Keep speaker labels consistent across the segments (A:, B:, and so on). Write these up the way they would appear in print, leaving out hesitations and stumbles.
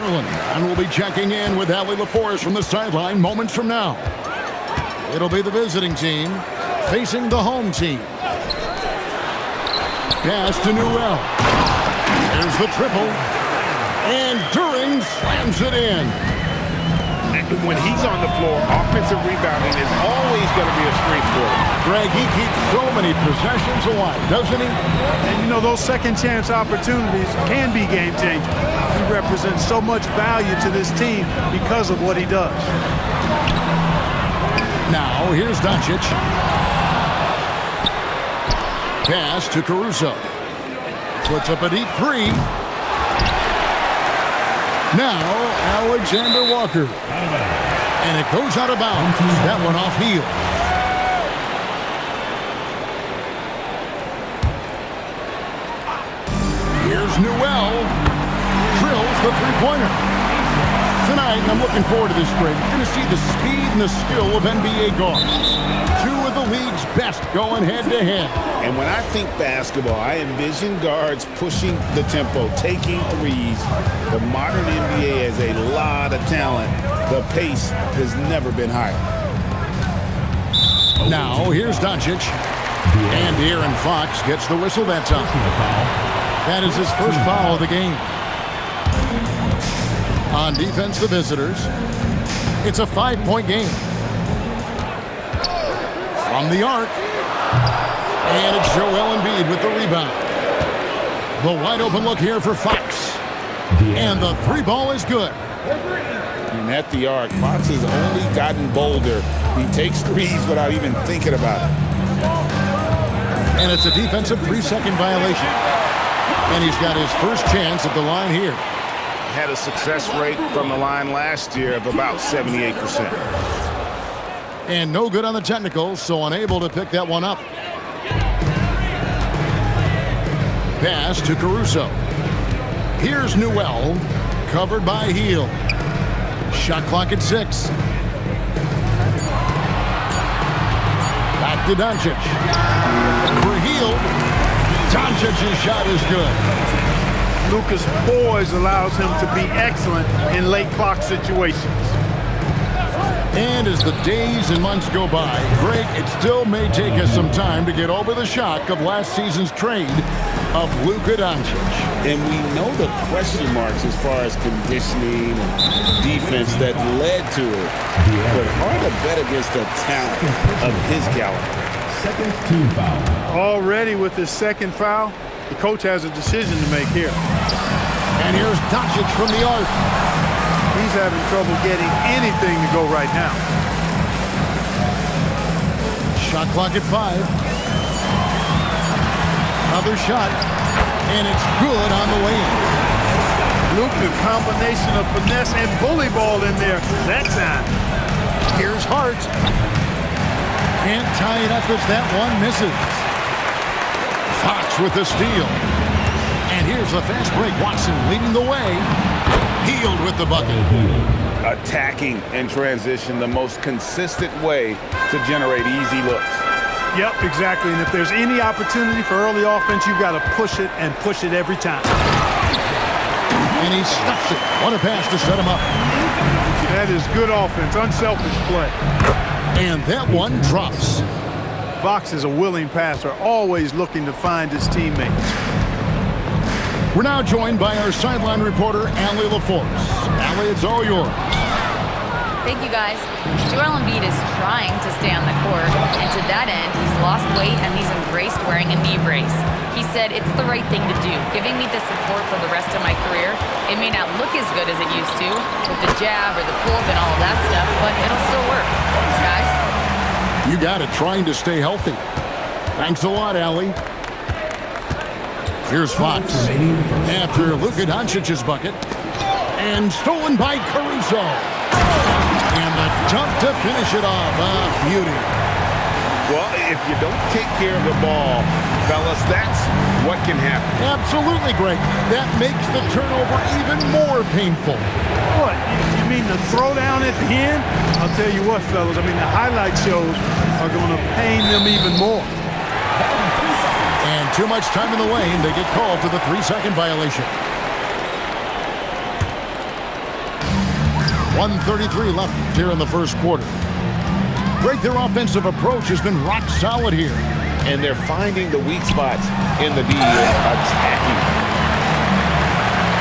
A: Garland, and will be checking in with Allie LaForce from the sideline moments from now. It'll be the visiting team facing the home team. Pass to Newell. There's the triple. And During slams it in.
B: When he's on the floor, offensive rebounding is always going to be a strength for him.
A: Greg, he keeps so many possessions alive, doesn't he?
C: And, you know, those second-chance opportunities can be game-changing. He represents so much value to this team because of what he does.
A: Now, here's Doncic. Pass to Caruso. Puts up a deep three. Now, Alexander Walker. And it goes out of bounds. That one off heel. Here's Newell. Drills the three-pointer. Tonight, I'm looking forward to this break. You're going to see the speed and the skill of NBA guards. Two of the league's best going head-to-head.
B: And when I think basketball, I envision guards pushing the tempo, taking threes. The modern NBA has a lot of talent. The pace has never been higher.
A: Now, here's Doncic. And Aaron Fox gets the whistle that time. That is his first foul of the game. On defense, the visitors. It's a 5-point game. From the arc. And it's Joel Embiid with the rebound. The wide open look here for Fox. And the three ball is good.
B: And at the arc, Fox has only gotten bolder. He takes threes without even thinking about it.
A: And it's a defensive 3-second violation. And he's got his first chance at the line here.
B: Had a success rate from the line last year of about 78%.
A: And no good on the technicals, so unable to pick that one up. Pass to Caruso. Here's Newell, covered by Hield. Shot clock at 6. Back to Doncic. For Hield, Doncic's shot is good.
C: Luka's poise allows him to be excellent in late clock situations.
A: And as the days and months go by, Greg, it still may take us some time to get over the shock of last season's trade of Luka Doncic.
B: And we know the question marks as far as conditioning and defense that led to it. But hard to bet against the talent of his caliber.
D: Second team foul.
C: Already with his second foul, the coach has a decision to make here.
A: And here's Doncic from the arc.
C: He's having trouble getting anything to go right now.
A: Shot clock at 5. Another shot. And it's good on the way in.
C: Luka, combination of finesse and bully ball in there that time.
A: Here's Hart. Can't tie it up as that one misses. Fox with the steal. And here's the fast break. Watson leading the way. Hield with the bucket.
B: Attacking and transition, the most consistent way to generate easy looks.
C: Yep, exactly. And if there's any opportunity for early offense, you've got to push it and push it every time.
A: And he stuffs it. What a pass to set him up.
C: That is good offense, unselfish play.
A: And that one drops.
C: Fox is a willing passer, always looking to find his teammates.
A: We're now joined by our sideline reporter, Allie LaForce. Allie, it's all yours.
E: Thank you, guys. Joel Embiid is trying to stay on the court, and to that end, he's lost weight and he's embraced wearing a knee brace. He said, "It's the right thing to do, giving me the support for the rest of my career. It may not look as good as it used to, with the jab or the pull-up and all of that stuff, but it'll still work." Guys?
A: You got it, trying to stay healthy. Thanks a lot, Allie. Here's Fox after Luka Doncic's bucket. And stolen by Caruso. And the dunk to finish it off. Beauty.
B: Well, if you don't take care of the ball, fellas, that's what can happen.
A: Absolutely, Greg. That makes the turnover even more painful.
C: What? You mean the throwdown at the end? I'll tell you what, fellas. I mean, the highlight shows are going to pain them even more.
A: And too much time in the lane. They get called for the 3-second violation. 1:33 left here in the first quarter. Greg, their offensive approach has been rock solid here.
B: And they're finding the weak spots in the D, attacking.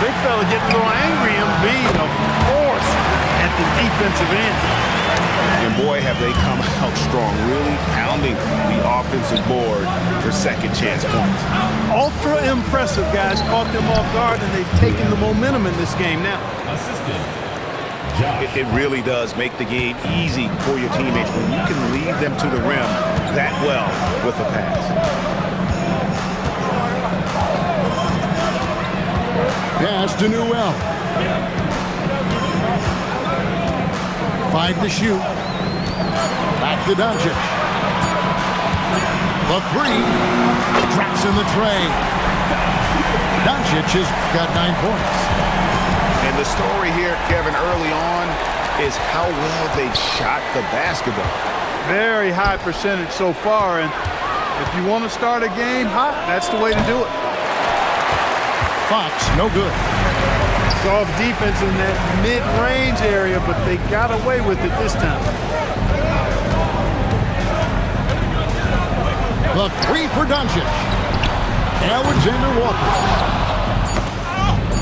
C: Big fella getting a little angry and being a force at the defensive end.
B: And boy, have they come out strong, really pounding the offensive board for second chance points.
C: Ultra impressive, guys. Caught them off guard, and they've taken the momentum in this game now.
D: Assistant.
B: It really does make the game easy for your teammates when you can lead them to the rim that well with a pass.
A: Pass to Newell. 5 to shoot. Back to Doncic. The three. Traps in the tray. Doncic has got 9 points.
B: And the story here, Kevin, early on is how well they've shot the basketball.
C: Very high percentage so far, and if you want to start a game hot, that's the way to do it.
A: Fox, no good.
C: Soft defense in that mid-range area, but they got away with it this time.
A: The three for Doncic. Alexander Walker.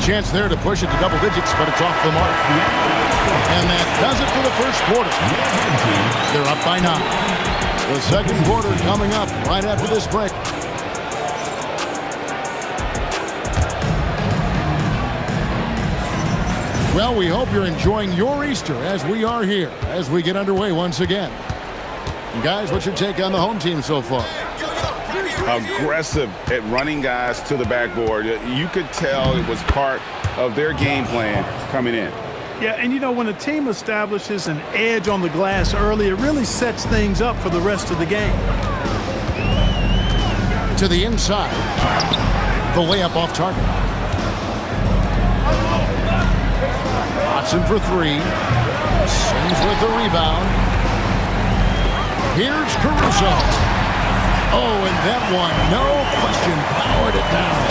A: Chance there to push it to double digits, but it's off the mark. And that does it for the first quarter. They're up by 9. The second quarter coming up right after this break. Well, we hope you're enjoying your Easter as we are here, as we get underway once again. And guys, what's your take on the home team so far?
B: Aggressive at running guys to the backboard. You could tell it was part of their game plan coming in.
C: Yeah, and you know, when a team establishes an edge on the glass early, it really sets things up for the rest of the game.
A: To the inside. The layup off target. Watson for 3. Sims with the rebound. Here's Caruso. Oh, and that one, no question, powered it down.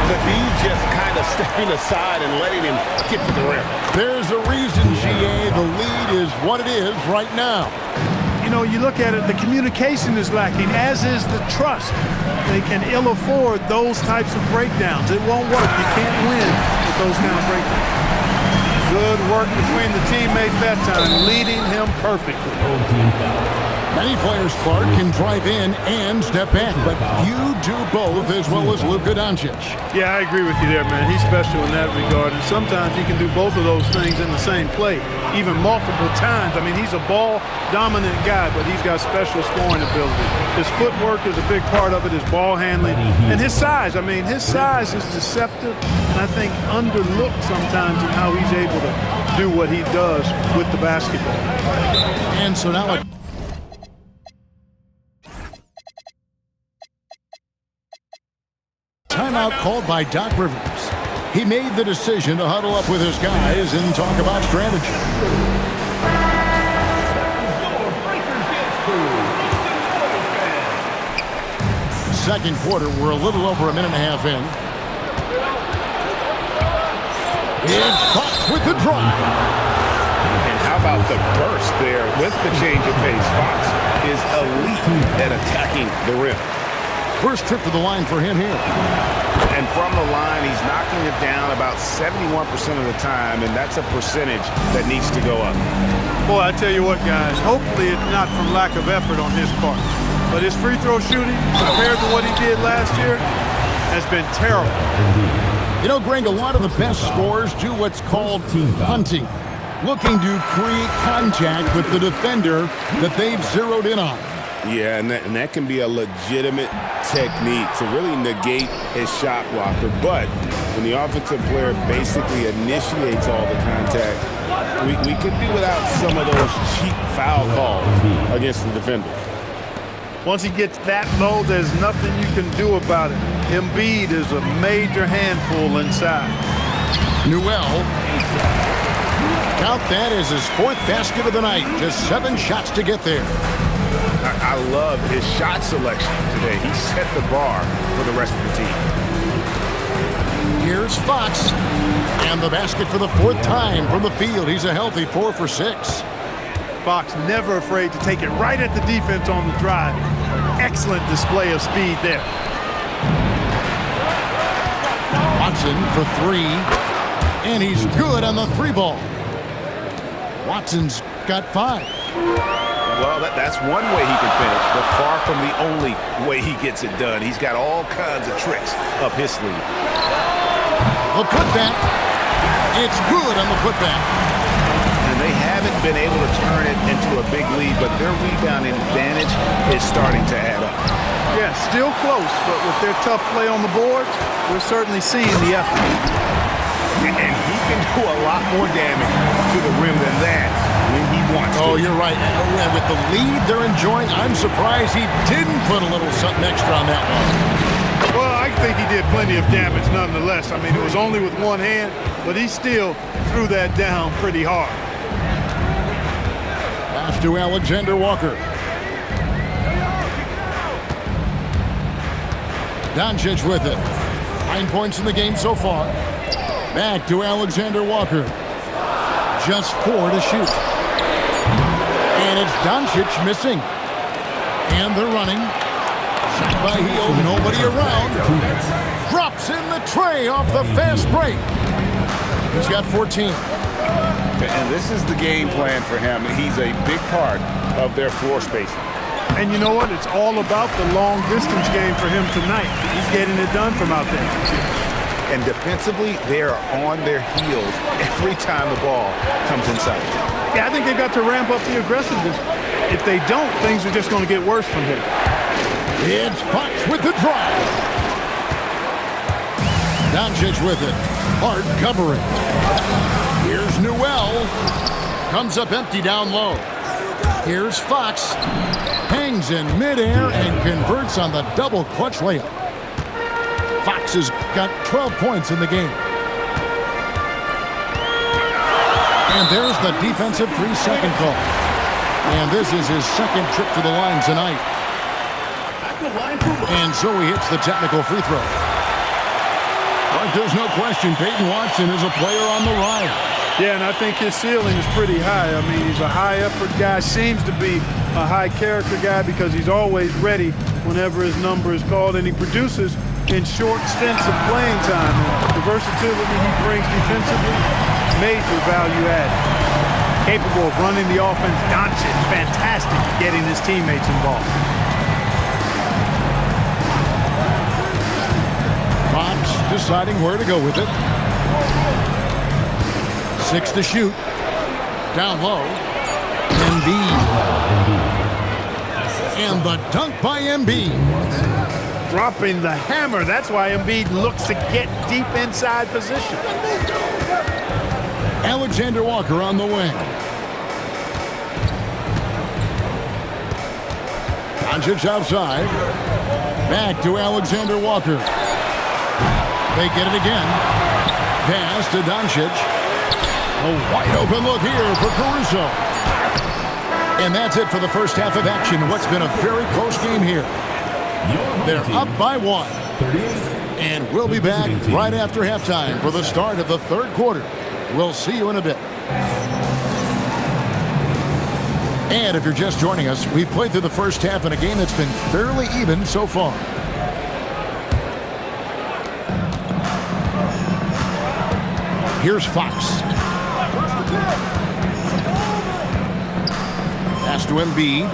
B: But he's just kind of stepping aside and letting him get to the rim.
A: There's a reason, GA, the lead is what it is right now.
C: You know, you look at it, the communication is lacking, as is the trust. They can ill afford those types of breakdowns. It won't work. You can't win with those kind of breakdowns. Good work between the teammates that time, leading him perfectly.
A: Many players, Clark, can drive in and step back, but you do both as well as Luka Doncic.
C: Yeah, I agree with you there, man. He's special in that regard, and sometimes he can do both of those things in the same play, even multiple times. I mean, he's a ball-dominant guy, but he's got special scoring ability. His footwork is a big part of it, his ball handling, and his size. I mean, his size is deceptive, and I think underlooked sometimes in how he's able to do what he does with the basketball.
A: And so now timeout called by Doc Rivers. He made the decision to huddle up with his guys and talk about strategy. Second quarter, we're a little over a minute and a half in. It's Fox with the drive.
B: And how about the burst there with the change of pace? Fox is elite at attacking the rim.
A: First trip to the line for him here.
B: And from the line, he's knocking it down about 71% of the time, and that's a percentage that needs to go up.
C: Boy, I tell you what, guys, hopefully it's not from lack of effort on his part. But his free throw shooting, compared to what he did last year, has been terrible.
A: You know, Greg, a lot of the best scorers do what's called hunting, looking to create contact with the defender that they've zeroed in on.
B: Yeah, and that can be a legitimate technique to really negate his shot blocker. But when the offensive player basically initiates all the contact, we could be without some of those cheap foul calls against the defender.
C: Once he gets that low, there's nothing you can do about it. Embiid is a major handful inside.
A: Newell. Count that as his 4th basket of the night. Just 7 shots to get there.
B: I love his shot selection today. He set the bar for the rest of the team.
A: Here's Fox. And the basket for the 4th time from the field. He's a healthy 4 for 6.
C: Fox never afraid to take it right at the defense on the drive. Excellent display of speed there.
A: Watson for 3. And he's good on the 3 ball. Watson's got 5.
B: Well, that's one way he can finish, but far from the only way he gets it done. He's got all kinds of tricks up his sleeve.
A: The putback. It's good on the putback.
B: And they haven't been able to turn it into a big lead, but their rebounding advantage is starting to add up.
C: Yeah, still close, but with their tough play on the boards, we're certainly seeing the effort.
B: And he can do a lot more damage to the rim than that when he wants to.
A: Oh, you're right. And with the lead they're enjoying, I'm surprised he didn't put a little something extra on that one.
C: Well, I think he did plenty of damage nonetheless. I mean, it was only with one hand, but he still threw that down pretty hard.
A: Pass to Alexander Walker. Doncic with it. 9 points in the game so far. Back to Alexander Walker. Just 4 to shoot. And it's Doncic missing. And they're running. Shot by Hield. Nobody around. Drops in the tray off the fast break. He's got 14.
B: And this is the game plan for him. He's a big part of their floor spacing.
C: And you know what? It's all about the long distance game for him tonight. He's getting it done from out there.
B: And defensively, they are on their heels every time the ball comes inside.
C: Yeah, I think they've got to ramp up the aggressiveness. If they don't, things are just going to get worse from here.
A: It's Fox with the drive. Doncic with it. Hard covering. Here's Newell. Comes up empty down low. Here's Fox. Hangs in midair and converts on the double clutch layup. Fox has got 12 points in the game. And there's the defensive 3-second call. And this is his second trip to the line tonight. And so he hits the technical free throw. But there's no question Peyton Watson is a player on the rise.
C: Yeah, and I think his ceiling is pretty high. I mean, he's a high-effort guy, seems to be a high-character guy because he's always ready whenever his number is called, and he produces in short stints of playing time. And the versatility he brings defensively, major value added. Capable of running the offense. Doncic, fantastic at getting his teammates involved.
A: Fox deciding where to go with it. 6 to shoot. Down low. Embiid. And the dunk by Embiid.
C: Dropping the hammer. That's why Embiid looks to get deep inside position.
A: Alexander Walker on the wing. Doncic outside. Back to Alexander Walker. They get it again. Pass to Doncic. A wide open look here for Caruso. And that's it for the first half of action. What's been a very close game here. They're up by 1. And we'll be back right after halftime for the start of the third quarter. We'll see you in a bit. And if you're just joining us, we've played through the first half in a game that's been fairly even so far. Here's Fox. Pass to Embiid.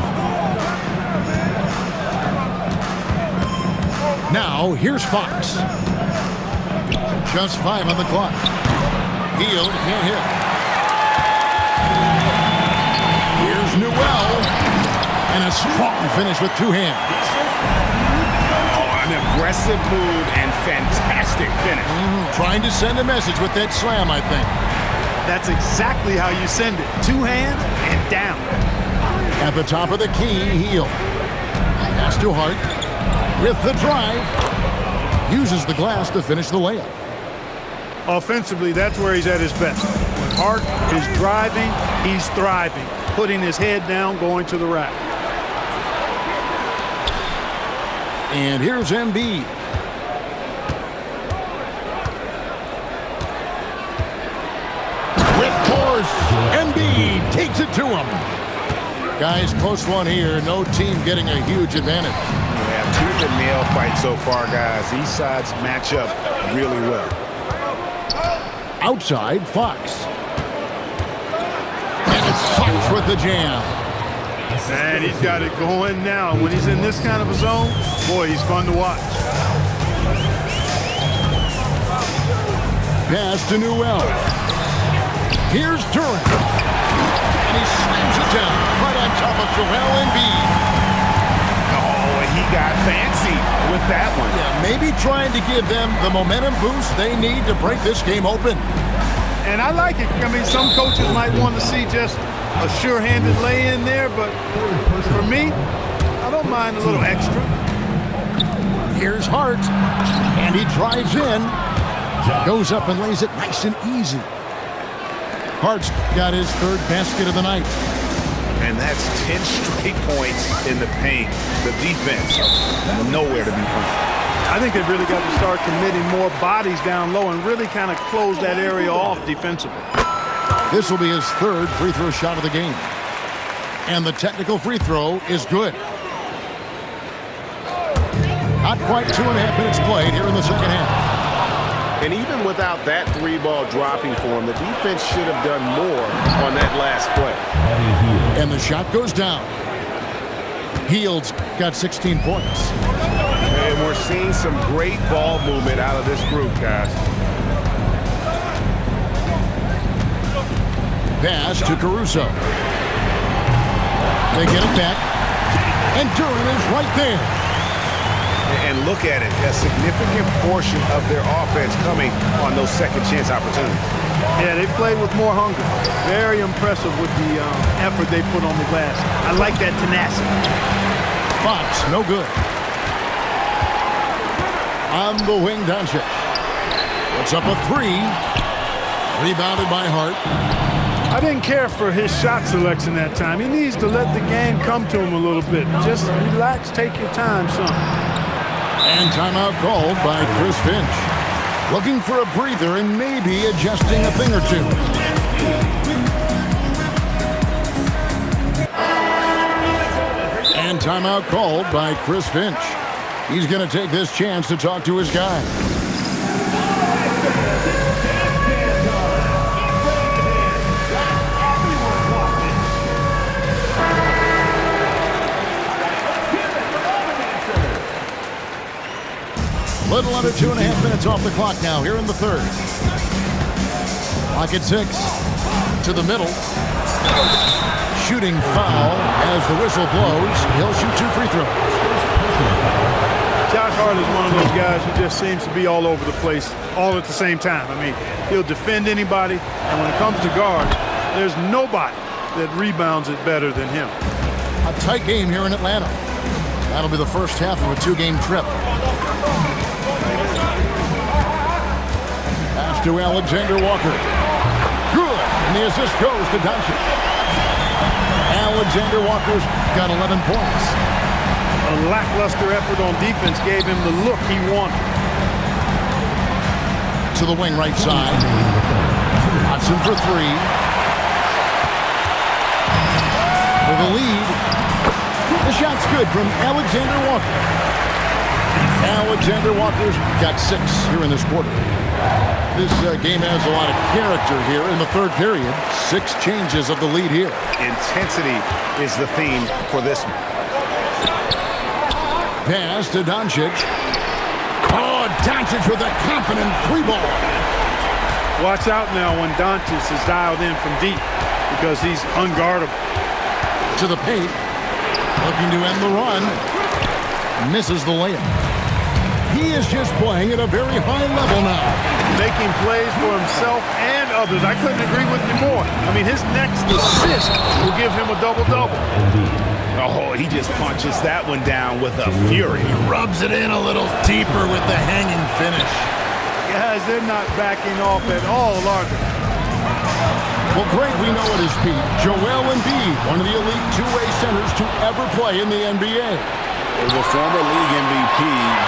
A: Now, here's Fox. Just 5 on the clock. Hield can't hit. Here's Newell. And a strong finish with 2 hands.
B: Oh, an aggressive move and fantastic finish.
A: Trying to send a message with that slam, I think.
C: That's exactly how you send it. 2 hands and down.
A: At the top of the key, Hield. Pass to Hart. With the drive. Uses the glass to finish the layup.
C: Offensively, that's where he's at his best. When Hart is driving, he's thriving. Putting his head down, going to the rack. And
A: here's Embiid. course, Embiid takes it to him. Guys, close one here. No team getting a huge advantage.
B: Yeah, tooth-and-nail fight so far, guys. These sides match up really well.
A: Outside, Fox. And it's Fox with the jam.
C: Man, he's got it going now. When he's in this kind of a zone, boy, he's fun to watch.
A: Pass to Newell. Here's Durant. And he slams it down right on top of Joel Embiid.
B: Oh, and he got fancy with that one.
A: Yeah, maybe trying to give them the momentum boost they need to break this game open.
C: And I like it. I mean, some coaches might want to see just a sure-handed lay-in there, but for me, I don't mind a little extra.
A: Here's Hart. And he drives in. Goes up and lays it nice and easy. Hart's got his third basket of the night.
B: And that's 10 straight points in the paint. The defense, nowhere to be found.
C: I think they've really got to start committing more bodies down low and really kind of close that area off defensively.
A: This will be his third free throw shot of the game. And the technical free throw is good. Not quite 2.5 minutes played here in the second half.
B: And even without that three ball dropping for him, the defense should have done more on that last play.
A: And the shot goes down. Hields got 16 points.
B: And we're seeing some great ball movement out of this group, guys.
A: Pass to Caruso. They get it back. And Durant is right there.
B: And look at it, a significant portion of their offense coming on those second chance opportunities.
C: Yeah, they've played with more hunger. Very impressive with the effort they put on the glass. I like that tenacity.
A: Fox, no good. On the wing, Doncic. Puts up a three. Rebounded by Hart.
C: I didn't care for his shot selection that time. He needs to let the game come to him a little bit. Just relax, take your time, son.
A: And timeout called by Chris Finch. Looking for a breather and maybe adjusting a thing or two. And timeout called by Chris Finch. He's going to take this chance to talk to his guy. Little under 2.5 minutes off the clock now here in the third. Clock at 6. To the middle. Shooting foul as the whistle blows. He'll shoot 2 free throws.
C: Josh Hart is one of those guys who just seems to be all over the place all at the same time. I mean, he'll defend anybody, and when it comes to guards, there's nobody that rebounds it better than him.
A: A tight game here in Atlanta. That'll be the first half of a 2-game trip. Pass to Alexander Walker. Good. And the assist goes to Doncic. Alexander Walker's got 11 points.
C: A lackluster effort on defense gave him the look he wanted.
A: To the wing right side. Hudson for 3. For the lead. The shot's good from Alexander Walker. Alexander Walker's got 6 here in this quarter. This game has a lot of character here in the third period. 6 changes of the lead here.
B: Intensity is the theme for this one.
A: Pass to Doncic. Oh, Doncic with a confident 3 ball.
C: Watch out now when Doncic is dialed in from deep because he's unguardable.
A: To the paint. Looking to end the run. Misses the layup. He is just playing at a very high level now.
C: Making plays for himself and others. I couldn't agree with you more. I mean, his next assist will give him a double-double.
B: Oh, he just punches that one down with a fury.
A: He rubs it in a little deeper with the hanging finish.
C: Guys, they're not backing off at all, are they?
A: Well, great, we know it is Pete. Joel Embiid, one of the elite 2-way centers to ever play in the NBA.
B: is a former league MVP,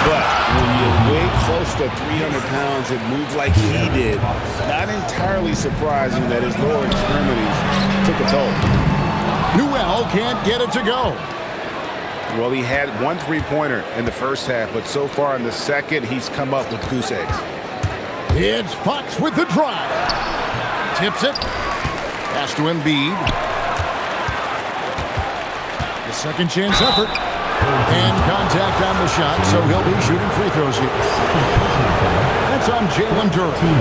B: but when you weigh close to 300 pounds and move like he did, not entirely surprising that his lower extremities took a toll.
A: Newell can't get it to go.
B: Well, he had one three-pointer in the first half, but so far in the second, he's come up with goose eggs.
A: It's Fox with the drive. Tips it. Pass to Embiid. The second chance effort. And contact on the shot, so he'll be shooting free throws here. That's on Jalen Duren.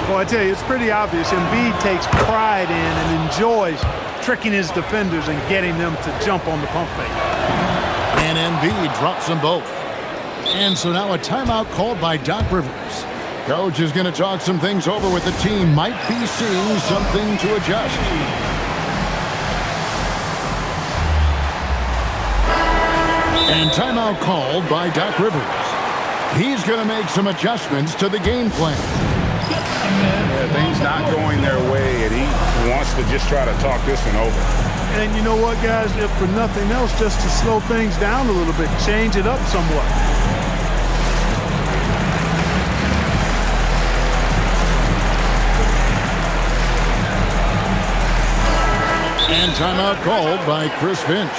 C: Well, I tell you, it's pretty obvious. Embiid takes pride in and enjoys tricking his defenders and getting them to jump on the pump fake.
A: And Embiid drops them both. And so now a timeout called by Doc Rivers. Coach is going to talk some things over with the team. Might be seeing something to adjust. And timeout called by Doc Rivers. He's going to make some adjustments to the game plan.
B: Yeah, things not going their way, and he wants to just try to talk this one over.
C: And you know what, guys? If for nothing else, just to slow things down a little bit, change it up somewhat.
A: And timeout called by Chris Finch.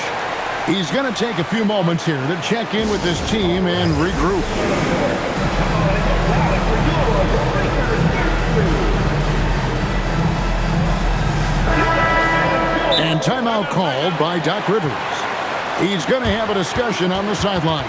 A: He's going to take a few moments here to check in with his team and regroup. And timeout called by Doc Rivers. He's going to have a discussion on the sideline.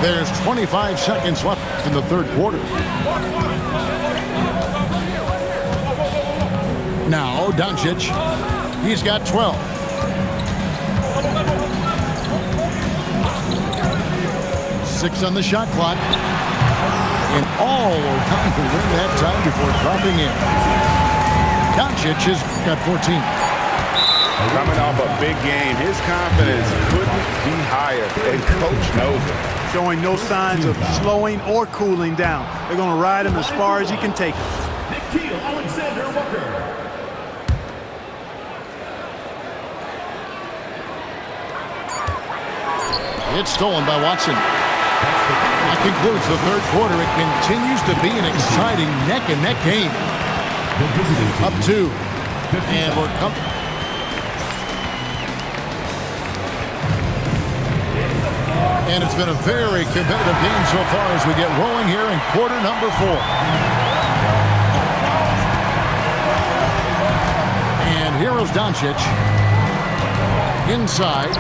A: There's 25 seconds left in the third quarter. Now, Doncic. He's got 12. Six on the shot clock. And all around the rim that time before dropping in. Doncic has got 14.
B: Coming off a big game, his confidence couldn't be higher, and Coach knows it.
C: Showing no signs of slowing or cooling down. They're going to ride him as far as he can take him.
D: Nickeil Alexander-Walker.
A: It's stolen by Watson. That concludes the third quarter. It continues to be an exciting neck-and-neck game. Up two. And we're coming. And it's been a very competitive game so far as we get rolling here in quarter number 4. And here is Doncic. Inside.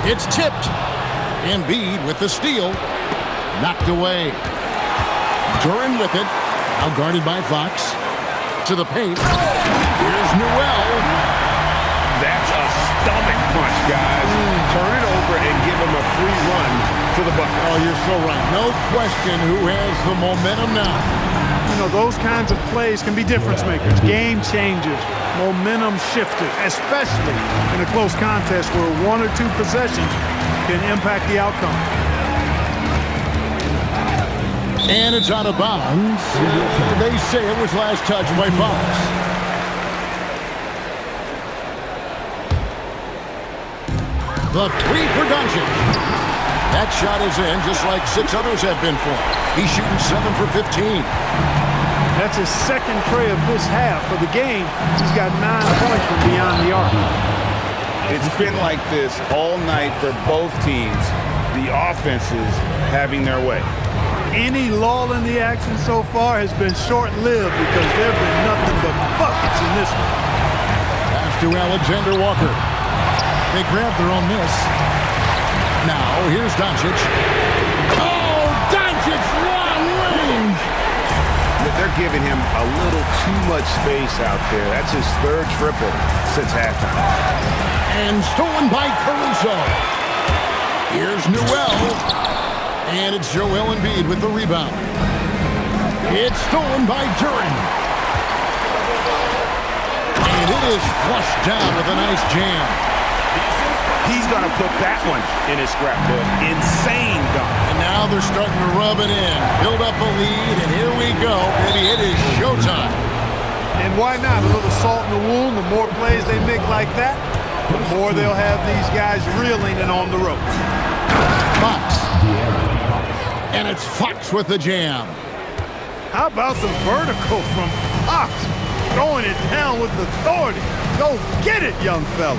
A: It's tipped. Embiid with the steal. Knocked away. Duren with it. Now guarded by Fox. To the paint. Here's Newell.
B: That's a stomach punch, guys. Turn it over and give him a free run to the bucket.
A: Oh, you're so right. No question who has the momentum now.
C: You know, those kinds of plays can be difference makers, game changers, momentum shifters, especially in a close contest where one or two possessions can impact the outcome.
A: And it's out of bounds. They say it was last touched by Fox. The three for Doncic. That shot is in just like 6 others have been for him. He's shooting 7 for 15.
C: That's his second tray of this half. For the game, he's got 9 points from beyond the arc.
B: It's been like this all night for both teams. The offenses having their way.
C: Any lull in the action so far has been short-lived because there have been nothing but buckets in this one.
A: Pass to Alexander Walker. They grab their own miss. Now, here's Doncic. Oh, Doncic, long range!
B: They're giving him a little too much space out there. That's his third triple since halftime.
A: And stolen by Caruso. Here's Newell. And it's Joel Embiid with the rebound. It's stolen by Duren. And it is flushed down with a nice jam.
B: He's going to put that one in his scrapbook. Insane dunk.
A: And now they're starting to rub it in. Build up a lead, and here we go. Baby, it is showtime.
C: And why not? A little salt in the wound. The more plays they make like that, the more they'll have these guys reeling and on the ropes.
A: Fox. And it's Fox with the jam.
C: How about the vertical from Fox? Throwing it down with authority. Go get it, young fella.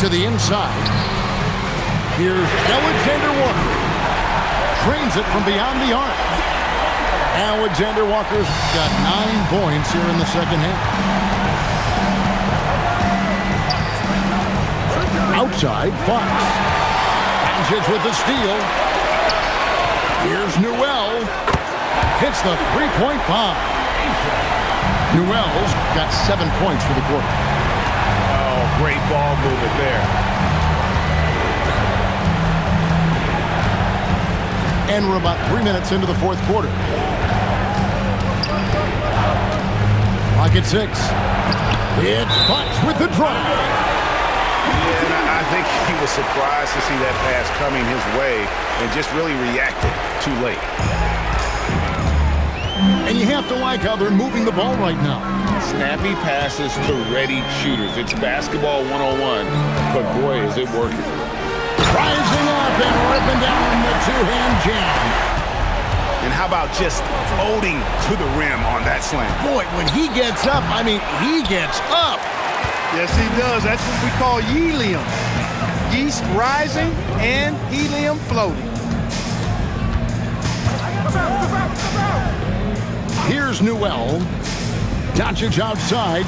A: To the inside. Here's Alexander Walker. Trains it from beyond the arc. Alexander Walker's got 9 points here in the second half. Outside, Fox. Doncic with the steal. Here's Newell. Hits the three-point bomb. Newell's got 7 points for the quarter.
B: Great ball movement there.
A: And we're about 3 minutes into the fourth quarter. Clock at 6. It's Fox with the drive.
B: Yeah, and I think he was surprised to see that pass coming his way and just really reacted too late.
A: And you have to like how they're moving the ball right now.
B: Snappy passes to ready shooters. It's basketball 101, but boy, is it working.
A: Rising up and ripping down the two-hand jam.
B: And how about just floating to the rim on that slam?
A: Boy, when he gets up, I mean, he gets up.
C: Yes, he does. That's what we call helium. Yeast rising and helium floating.
A: Here's Newell. Doncic outside.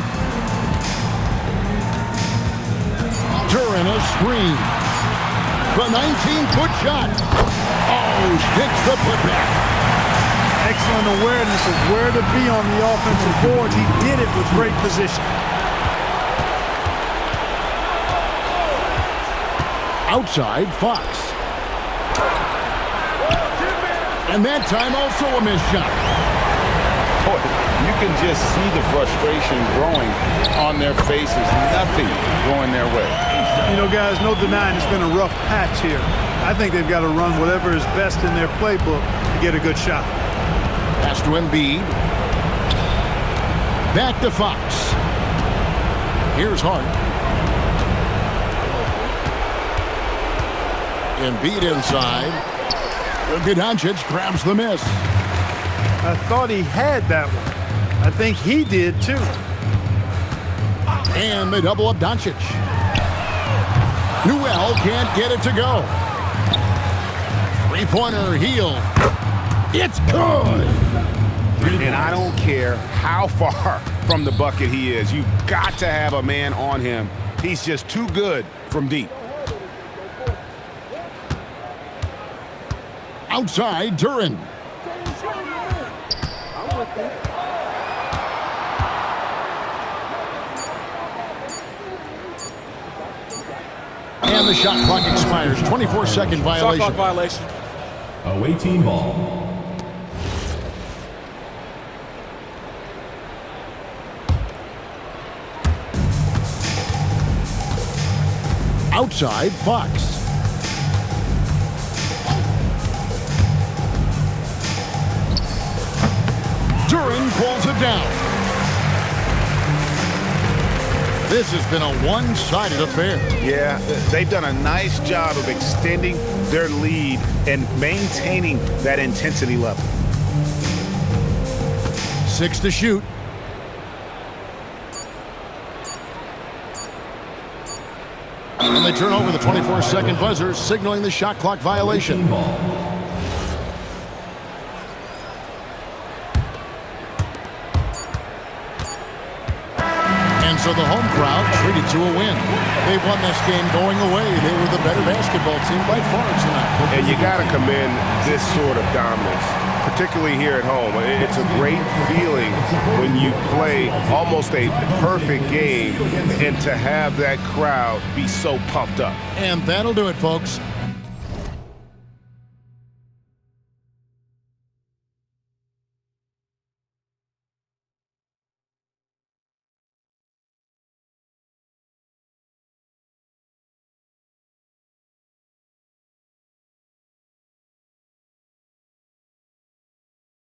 A: During a screen. The 19-foot shot. Oh, hits the putback.
C: Excellent awareness of where to be on the offensive board. He did it with great position.
A: Outside, Fox. And that time also a missed shot.
B: Boy, you can just see the frustration growing on their faces. Nothing going their way.
C: You know, guys, no denying it's been a rough patch here. I think they've got to run whatever is best in their playbook to get a good shot.
A: Pass to Embiid. Back to Fox. Here's Hart. Embiid inside. Doncic grabs the miss.
C: I thought he had that one. I think he did too.
A: And they double up Doncic. Newell can't get it to go. Three-pointer heel. It's good.
B: And I don't care how far from the bucket he is. You've got to have a man on him. He's just too good from deep.
A: Outside, Duren. And the shot clock expires. 24-second violation.
D: Shot clock violation.
F: Away team ball.
A: Outside, Fox. Duren pulls it down. This has been a one-sided affair.
B: Yeah, they've done a nice job of extending their lead and maintaining that intensity level.
A: 6 to shoot. And they turn over the 24-second buzzer, signaling the shot clock violation.
F: Team ball.
A: And so the home crowd treated to a win. They won this game going away. They were the better basketball team by far tonight.
B: And you got to commend this sort of dominance, particularly here at home. It's a great feeling when you play almost a perfect game and to have that crowd be so pumped up.
A: And that'll do it, folks.